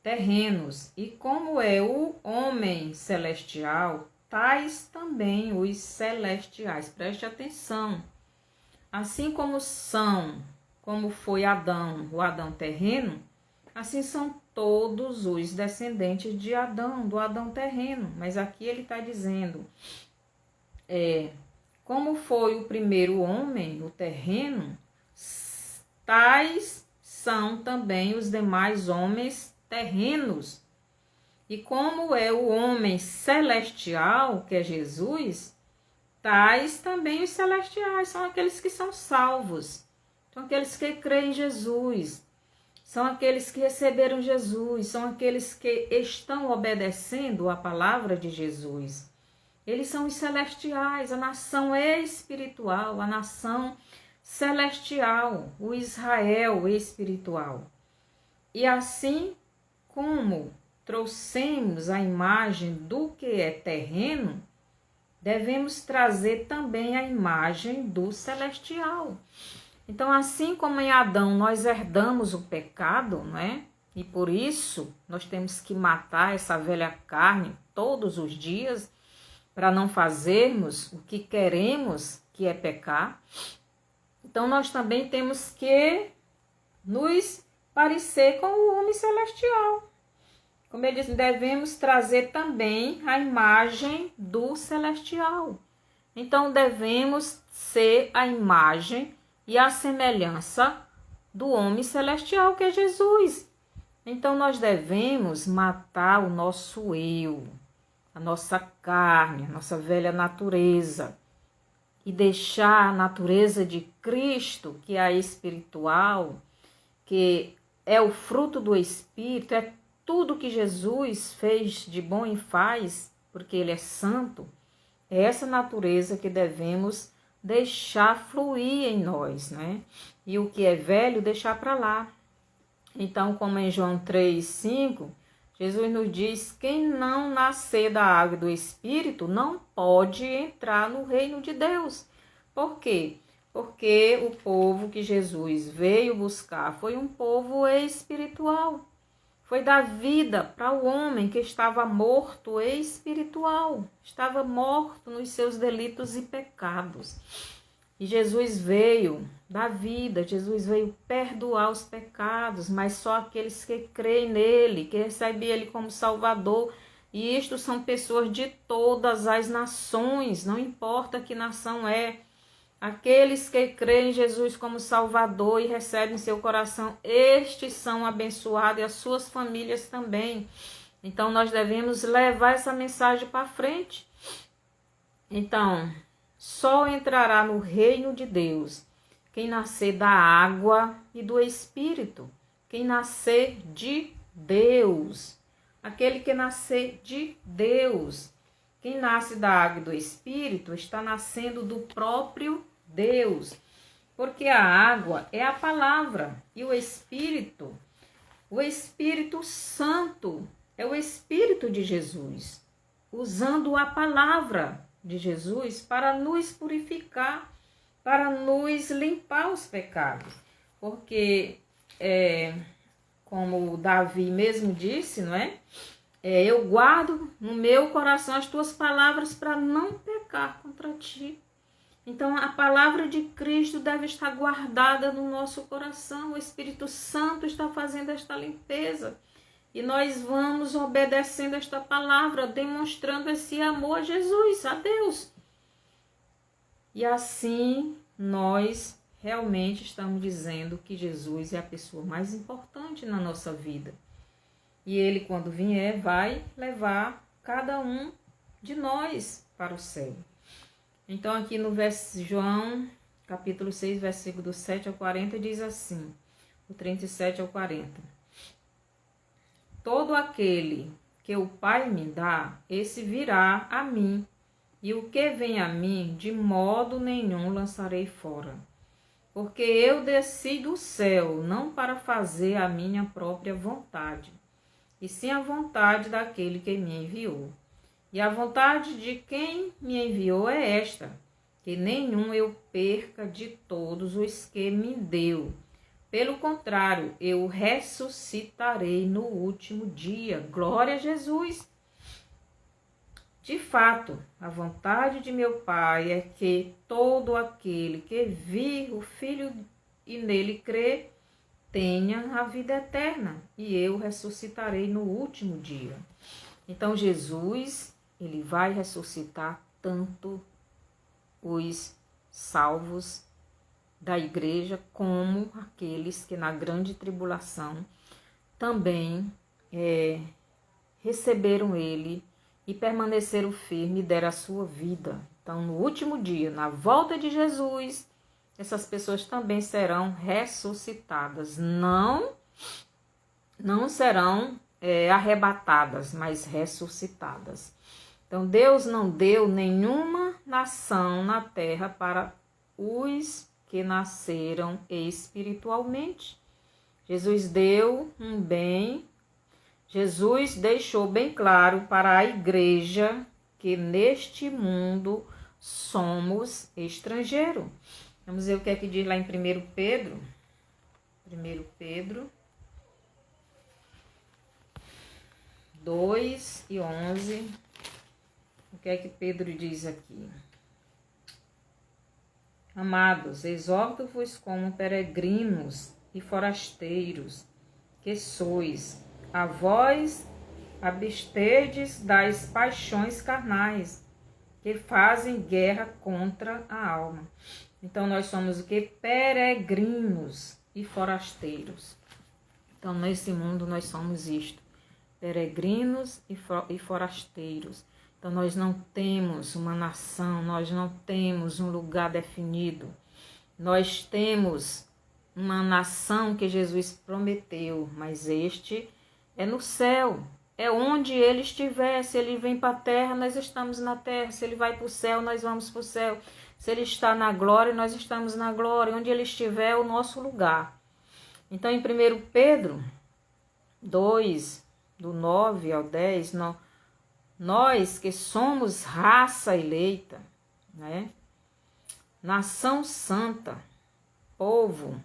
terrenos. E como é o homem celestial, tais também os celestiais. Preste atenção. Assim como foi Adão, o Adão terreno, assim são todos os descendentes de Adão, do Adão terreno. Mas aqui ele está dizendo, como foi o primeiro homem, o terreno, tais são também os demais homens terrenos. E como é o homem celestial, que é Jesus, tais também os celestiais, são aqueles que são salvos, são aqueles que creem em Jesus, são aqueles que receberam Jesus, são aqueles que estão obedecendo a palavra de Jesus. Eles são os celestiais, a nação espiritual, a nação celestial, o Israel espiritual. E assim como trouxemos a imagem do que é terreno, devemos trazer também a imagem do celestial. Então, assim como em Adão nós herdamos o pecado, né? E por isso nós temos que matar essa velha carne todos os dias, para não fazermos o que queremos, que é pecar. Então, nós também temos que nos parecer com o homem celestial. Como ele diz, devemos trazer também a imagem do celestial. Então, devemos ser a imagem e a semelhança do homem celestial, que é Jesus. Então, nós devemos matar o nosso eu, a nossa carne, a nossa velha natureza, e deixar a natureza de Cristo, que é a espiritual, que é o fruto do Espírito, é tudo que Jesus fez de bom e faz, porque Ele é santo, é essa natureza que devemos deixar fluir em nós, né? E o que é velho, deixar para lá. Então, como em João 3:5, Jesus nos diz, quem não nascer da água e do Espírito não pode entrar no reino de Deus. Por quê? Porque o povo que Jesus veio buscar foi um povo espiritual. Foi dar vida para o homem que estava morto espiritual. Estava morto nos seus delitos e pecados. E Jesus veio dar vida, Jesus veio perdoar os pecados, mas só aqueles que creem nele, que recebem ele como Salvador. E isto são pessoas de todas as nações, não importa que nação é. Aqueles que creem em Jesus como Salvador e recebem em seu coração, estes são abençoados e as suas famílias também. Então, nós devemos levar essa mensagem para frente. Então, só entrará no reino de Deus quem nascer da água e do Espírito, quem nascer de Deus, aquele que nascer de Deus. Quem nasce da água e do Espírito está nascendo do próprio Deus, porque a água é a palavra e o Espírito Santo, é o Espírito de Jesus, usando a palavra de Jesus para nos purificar, para nos limpar os pecados. Porque, como Davi mesmo disse, não é? Eu guardo no meu coração as tuas palavras para não pecar contra ti. Então, a palavra de Cristo deve estar guardada no nosso coração. O Espírito Santo está fazendo esta limpeza. E nós vamos obedecendo esta palavra, demonstrando esse amor a Jesus, a Deus. E assim nós realmente estamos dizendo que Jesus é a pessoa mais importante na nossa vida. E Ele, quando vier, vai levar cada um de nós para o céu. Então aqui no João, capítulo 6, versículo do 7 ao 40, diz assim, do 37 ao 40. Todo aquele que o Pai me dá, esse virá a mim, e o que vem a mim, de modo nenhum lançarei fora. Porque eu desci do céu, não para fazer a minha própria vontade, e sim a vontade daquele que me enviou. E a vontade de quem me enviou é esta, que nenhum eu perca de todos os que me deu. Pelo contrário, eu ressuscitarei no último dia. Glória a Jesus! De fato, a vontade de meu Pai é que todo aquele que vir o Filho e nele crê, tenha a vida eterna, e eu ressuscitarei no último dia. Então Jesus, ele vai ressuscitar tanto os salvos da igreja como aqueles que na grande tribulação também receberam ele e permaneceram firmes e deram a sua vida. Então, no último dia, na volta de Jesus, essas pessoas também serão ressuscitadas. Não serão arrebatadas, mas ressuscitadas. Então, Deus não deu nenhuma nação na terra para os que nasceram espiritualmente. Jesus deu um bem. Jesus deixou bem claro para a igreja que neste mundo somos estrangeiros. Vamos ver o que é que diz lá em 1 Pedro. 1 Pedro 2 e 11. O que é que Pedro diz aqui? Amados, exorto-vos como peregrinos e forasteiros que sois, a vós absterdes das paixões carnais que fazem guerra contra a alma. Então nós somos o que? Peregrinos e forasteiros. Então nesse mundo nós somos isto, peregrinos e forasteiros. Então nós não temos uma nação, nós não temos um lugar definido. Nós temos uma nação que Jesus prometeu, mas este é no céu, é onde ele estiver. Se ele vem para a terra, nós estamos na terra. Se ele vai para o céu, nós vamos para o céu. Se ele está na glória, nós estamos na glória. Onde ele estiver é o nosso lugar. Então em 1 Pedro 2, do 9 ao 10, nós que somos raça eleita, né? Nação santa, povo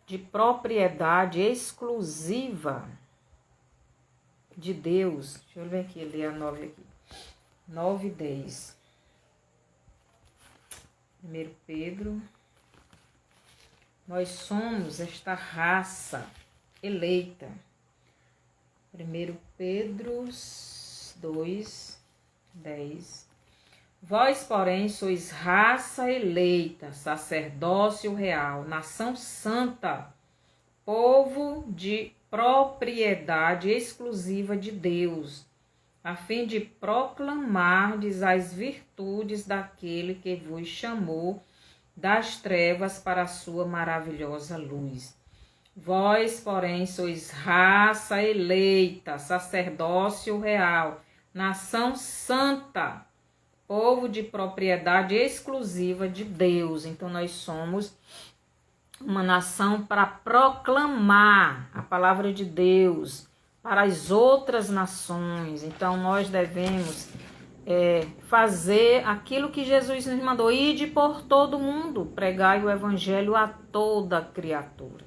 de propriedade exclusiva de Deus. Deixa eu ver aqui, ler a 9 aqui. 9 e 10. 1 Pedro. Nós somos esta raça eleita. 1 Pedro 2, 10. Vós, porém, sois raça eleita, sacerdócio real, nação santa, povo de propriedade exclusiva de Deus, a fim de proclamardes as virtudes daquele que vos chamou das trevas para a sua maravilhosa luz. Vós, porém, sois raça eleita, sacerdócio real, nação santa, povo de propriedade exclusiva de Deus. Então, nós somos uma nação para proclamar a palavra de Deus para as outras nações. Então, nós devemos fazer aquilo que Jesus nos mandou. Ide por todo mundo, pregai o evangelho a toda criatura.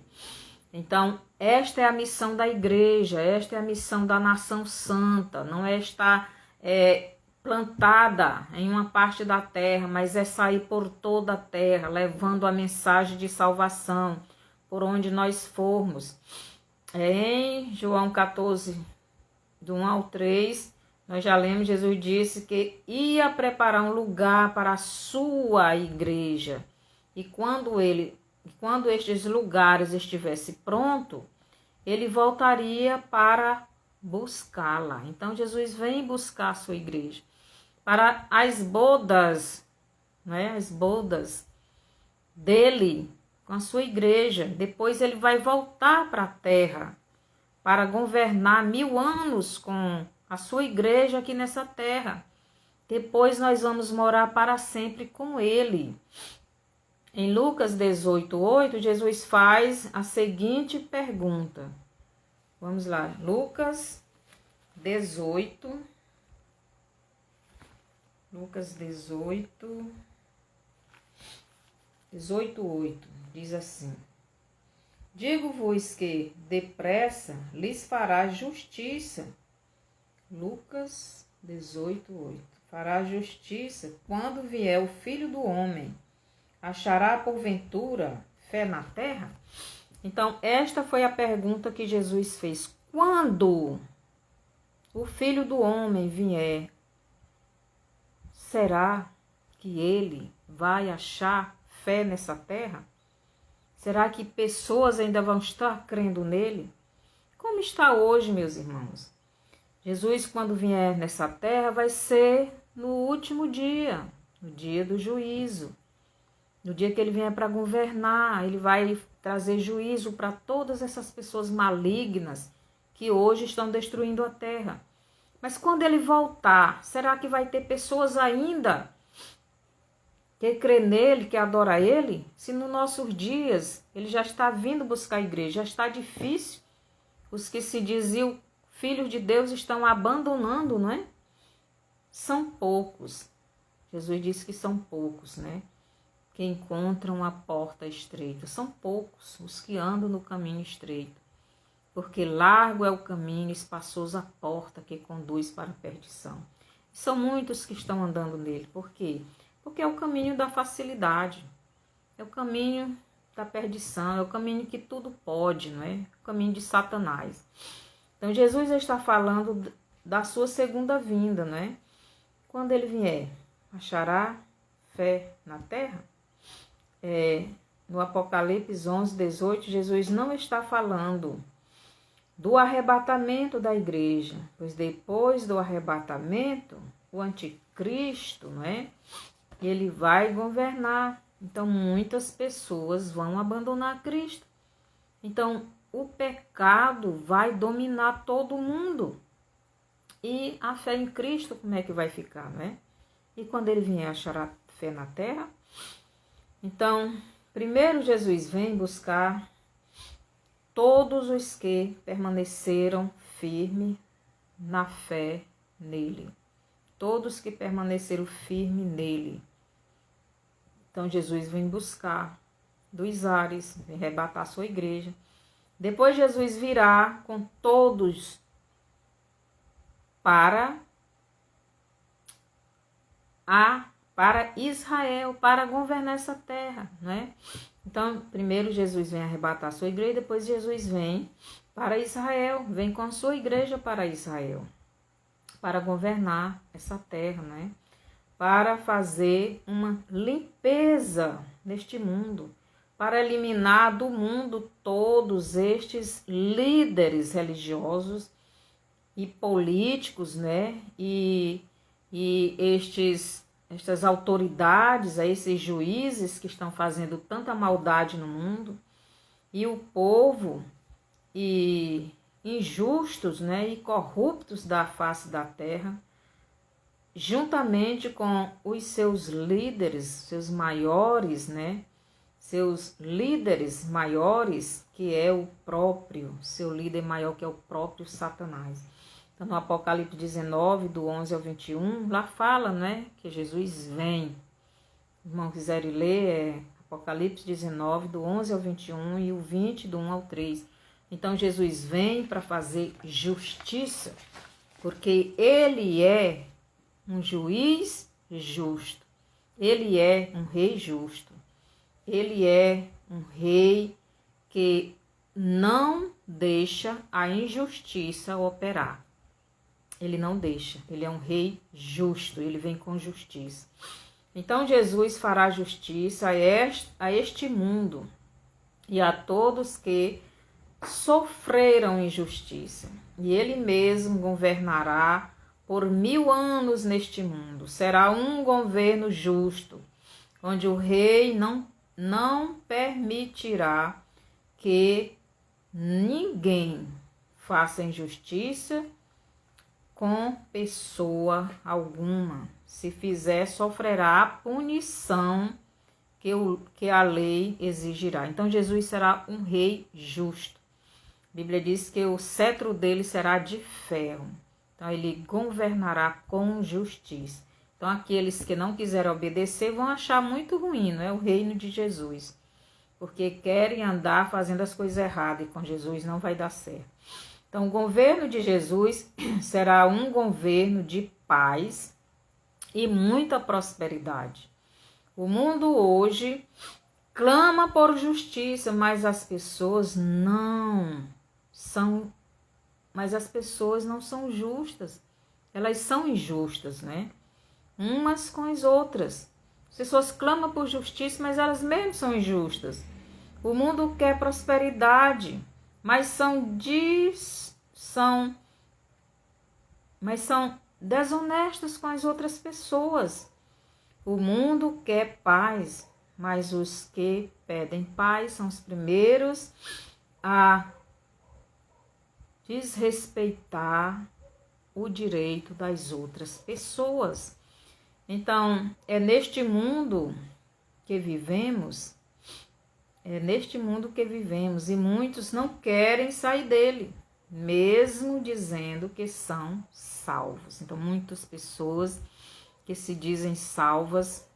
Então, esta é a missão da igreja, esta é a missão da nação santa. Não é estar plantada em uma parte da terra, mas é sair por toda a terra, levando a mensagem de salvação por onde nós formos. Em João 14, do 1 ao 3, nós já lemos, Jesus disse que ia preparar um lugar para a sua igreja. E quando estes lugares estivessem prontos, ele voltaria para buscá-la. Então, Jesus vem buscar a sua igreja. Para as bodas, né? As bodas dele com a sua igreja. Depois ele vai voltar para a terra para governar 1000 anos com a sua igreja aqui nessa terra. Depois nós vamos morar para sempre com ele. Em Lucas 18:8, Jesus faz a seguinte pergunta. Vamos lá, Lucas 18. Lucas 18, 18:8, diz assim: Digo-vos que depressa lhes fará justiça. Lucas 18:8. Fará justiça quando vier o Filho do Homem. Achará porventura fé na terra? Então, esta foi a pergunta que Jesus fez. Quando o Filho do Homem vier, será que ele vai achar fé nessa terra? Será que pessoas ainda vão estar crendo nele? Como está hoje, meus irmãos? Jesus, quando vier nessa terra, vai ser no último dia, no dia do juízo. No dia que ele vier para governar, ele vai trazer juízo para todas essas pessoas malignas que hoje estão destruindo a terra. Mas quando ele voltar, será que vai ter pessoas ainda que crê nele, que adora ele? Se nos nossos dias ele já está vindo buscar a igreja, já está difícil. Os que se diziam filhos de Deus estão abandonando, não é? São poucos. Jesus disse que são poucos, né? Que encontram a porta estreita. São poucos os que andam no caminho estreito. Porque largo é o caminho, espaçoso a porta que conduz para a perdição. São muitos que estão andando nele. Por quê? Porque é o caminho da facilidade. É o caminho da perdição. É o caminho que tudo pode, não é? O caminho de Satanás. Então, Jesus está falando da sua segunda vinda, não é? Quando ele vier, achará fé na terra? No Apocalipse 11:18, Jesus não está falando do arrebatamento da igreja, pois depois do arrebatamento, o anticristo, não é? Ele vai governar. Então, muitas pessoas vão abandonar Cristo. Então, o pecado vai dominar todo mundo. E a fé em Cristo, como é que vai ficar, não é? E quando ele vier, achará fé na terra? Então, primeiro Jesus vem buscar todos os que permaneceram firmes na fé nele. Todos que permaneceram firmes nele. Então, Jesus vem buscar dos ares, vem arrebatar a sua igreja. Depois, Jesus virá com todos para Israel, para governar essa terra, né? Então, primeiro Jesus vem arrebatar a sua igreja, depois Jesus vem para Israel, vem com a sua igreja para Israel, para governar essa terra, né? Para fazer uma limpeza neste mundo, para eliminar do mundo todos estes líderes religiosos e políticos, né? E estas autoridades, esses juízes que estão fazendo tanta maldade no mundo, e o povo e injustos, né, e corruptos da face da terra, juntamente com os seus líderes, seus maiores, né, seus líderes maiores, que é o próprio, seu líder maior que é o próprio Satanás. Então, no Apocalipse 19, do 11 ao 21, lá fala, né, que Jesus vem. Se os irmãos quiserem ler, Apocalipse 19, do 11 ao 21 e o 20, do 1 ao 3. Então, Jesus vem para fazer justiça, porque ele é um juiz justo. Ele é um rei justo. Ele é um rei que não deixa a injustiça operar. Ele não deixa. Ele é um rei justo. Ele vem com justiça. Então Jesus fará justiça a este mundo e a todos que sofreram injustiça. E ele mesmo governará por 1000 anos neste mundo. Será um governo justo, onde o rei não permitirá que ninguém faça injustiça com pessoa alguma. Se fizer, sofrerá a punição que a lei exigirá. Então Jesus será um rei justo. A Bíblia diz que o cetro dele será de ferro. Então ele governará com justiça. Então aqueles que não quiserem obedecer vão achar muito ruim, não é? O reino de Jesus. Porque querem andar fazendo as coisas erradas e com Jesus não vai dar certo. Então o governo de Jesus será um governo de paz e muita prosperidade. O mundo hoje clama por justiça, mas as pessoas não são justas. Elas são injustas, né? Umas com as outras. As pessoas clamam por justiça, mas elas mesmas são injustas. O mundo quer prosperidade, mas são desonestas com as outras pessoas. O mundo quer paz, mas os que pedem paz são os primeiros a desrespeitar o direito das outras pessoas. Então, é neste mundo que vivemos, e muitos não querem sair dele, mesmo dizendo que são salvos. Então, muitas pessoas que se dizem salvas,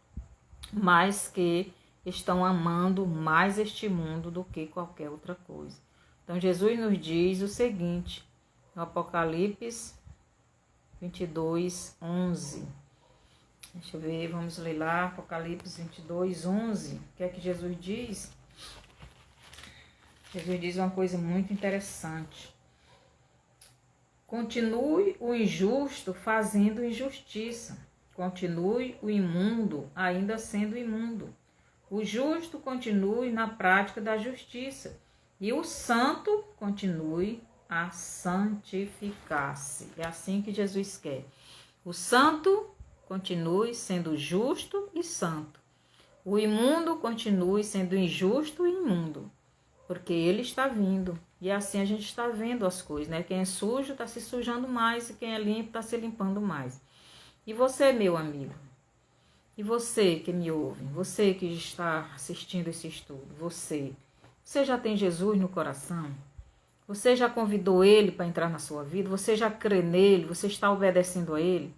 mas que estão amando mais este mundo do que qualquer outra coisa. Então, Jesus nos diz o seguinte, no Apocalipse 22, 11. Deixa eu ver, vamos ler lá, Apocalipse 22, 11. O que é que Jesus diz? Jesus diz uma coisa muito interessante. Continue o injusto fazendo injustiça. Continue o imundo ainda sendo imundo. O justo continue na prática da justiça. E o santo continue a santificar-se. É assim que Jesus quer. O santo continue sendo justo e santo. O imundo continue sendo injusto e imundo. Porque ele está vindo. E assim a gente está vendo as coisas, né? Quem é sujo está se sujando mais e quem é limpo está se limpando mais. E você, meu amigo? E você que me ouve? Você que está assistindo esse estudo? Você já tem Jesus no coração? Você já convidou ele para entrar na sua vida? Você já crê nele? Você está obedecendo a ele?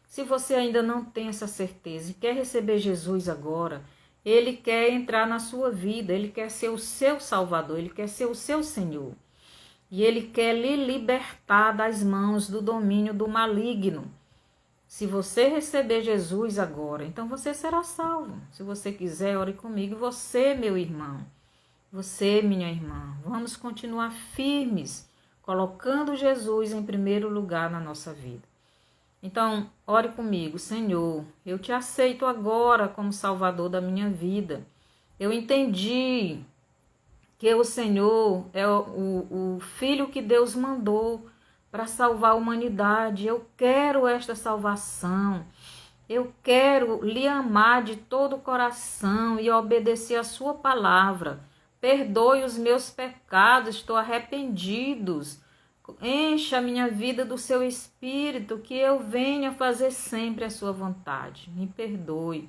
Se você ainda não tem essa certeza e quer receber Jesus agora, ele quer entrar na sua vida, ele quer ser o seu Salvador, ele quer ser o seu Senhor. E ele quer lhe libertar das mãos do domínio do maligno. Se você receber Jesus agora, então você será salvo. Se você quiser, ore comigo. Você, meu irmão, você, minha irmã, vamos continuar firmes, colocando Jesus em primeiro lugar na nossa vida. Então, ore comigo. Senhor, eu te aceito agora como Salvador da minha vida. Eu entendi que o Senhor é o Filho que Deus mandou para salvar a humanidade. Eu quero esta salvação. Eu quero lhe amar de todo o coração e obedecer a sua palavra. Perdoe os meus pecados, estou arrependido. Encha a minha vida do seu Espírito, que eu venha fazer sempre a sua vontade. Me perdoe.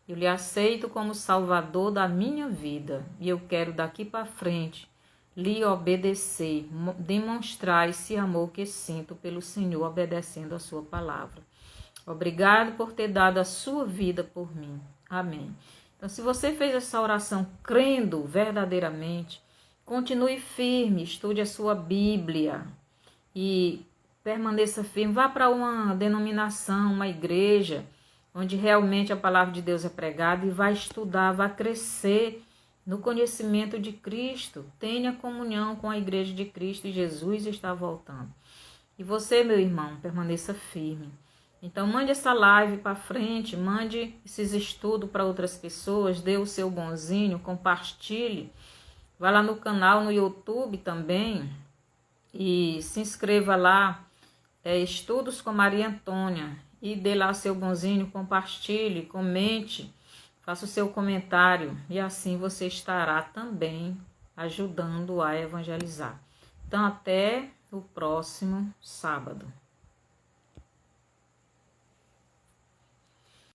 Eu lhe aceito como Salvador da minha vida. E eu quero daqui para frente lhe obedecer, demonstrar esse amor que sinto pelo Senhor, obedecendo a sua palavra. Obrigado por ter dado a sua vida por mim. Amém. Então, se você fez essa oração crendo verdadeiramente, continue firme, estude a sua Bíblia e permaneça firme. Vá para uma denominação, uma igreja, onde realmente a palavra de Deus é pregada e vai estudar, vai crescer no conhecimento de Cristo, tenha comunhão com a igreja de Cristo e Jesus está voltando. E você, meu irmão, permaneça firme. Então, mande essa live para frente, mande esses estudos para outras pessoas, dê o seu bonzinho, compartilhe. Vá lá no canal, no YouTube também, e se inscreva lá, Estudos com Maria Antônia, e dê lá o seu bonzinho, compartilhe, comente, faça o seu comentário, e assim você estará também ajudando a evangelizar. Então, até o próximo sábado.